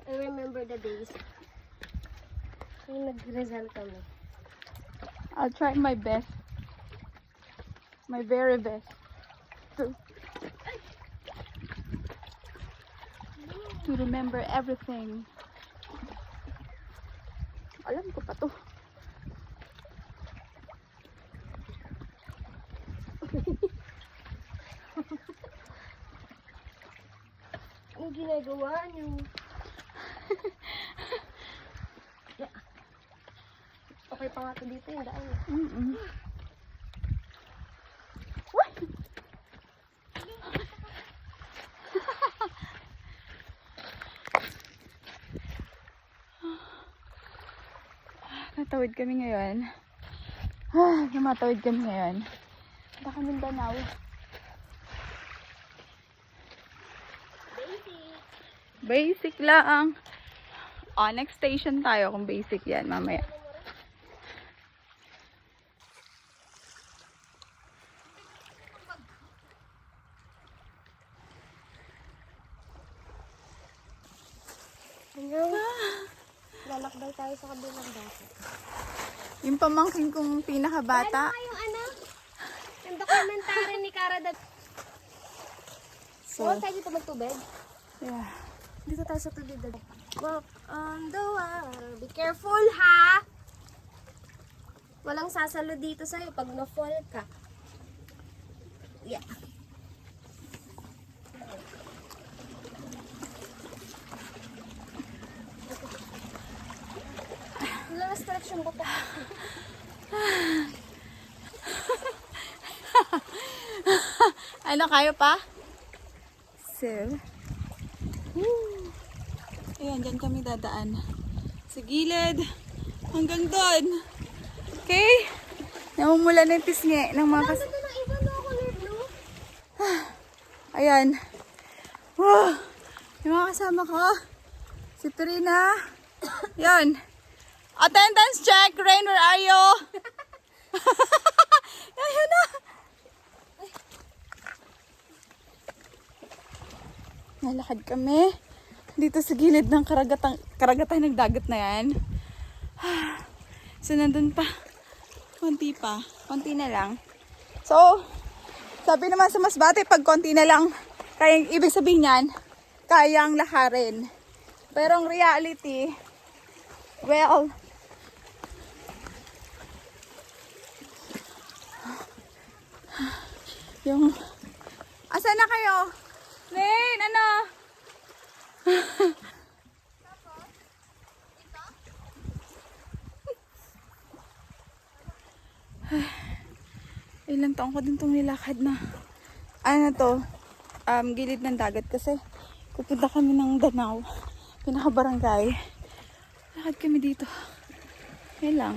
I remember the days. Yung nag-result kami. I'll try my best. My very best. To remember everything. Alam ko pa to. Ang ginagawa niyo. Yeah. Okay pa nga ito dito yung daan. Natawid kami ngayon. Namatawid kami ngayon. Baka Mindanao. Basic lang. Next station tayo kung basic yan mamaya. Lalakbay tayo sa kabilang dapat. Yung pamangkin kong pinakabata. Ano yung ano? Yung documentary ni Cara that... So, tayo dito magtubig? yeah. Dito tayo sa tubig. Walk on the water. Be careful ha! Walang sasalo dito sa'yo pag na-fall ka. Yeah. Wala restriction ko pa. Ano kayo pa? So, ayan, dyan kami dadaan. Sa gilid. Hanggang doon. Okay? Namumula na yung pisngi ng mga Ang ganda ng iba no, color blue. Ayan. Wow! Yung mga kasama ko. Si Trina. Yan. Attendance check. Rain, where are you? Ayun na. Nalakad kami. Dito sa gilid ng karagatan ng dagat na yan. So, nandun pa. Konti pa. Konti na lang. So, sabi naman sa Masbate, pag konti na lang, kayang ibig sabihin yan, kayang lakarin. Pero ang reality, well, yung, asan na kayo? Rain, ano? Ilang taon ko din itong nilakad na ano to, gilid ng dagat kasi pupunta kami ng Danau, pinaka-barangay. Lakad kami dito. Yan lang.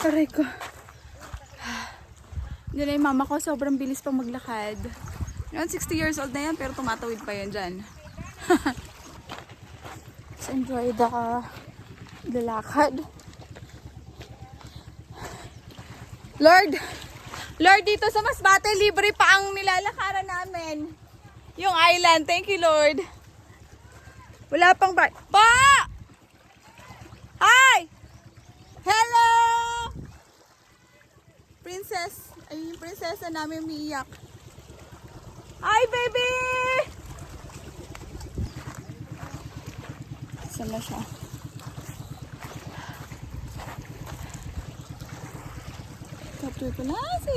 Aray ko. Diyan na yung mama ko, sobrang bilis pang maglakad. Yun, 60 years old na yan, pero tumatawid pa yun dyan. Let's enjoy the lakad. Lord, dito sa Masbate, libre pa ang nilalakaran namin. Yung island. Thank you, Lord. Wala pang ba? Hi! Hello! Princess. Ay, yung prinsesa namin umiiyak. Hi, baby! Saan na siya? Capture ko na si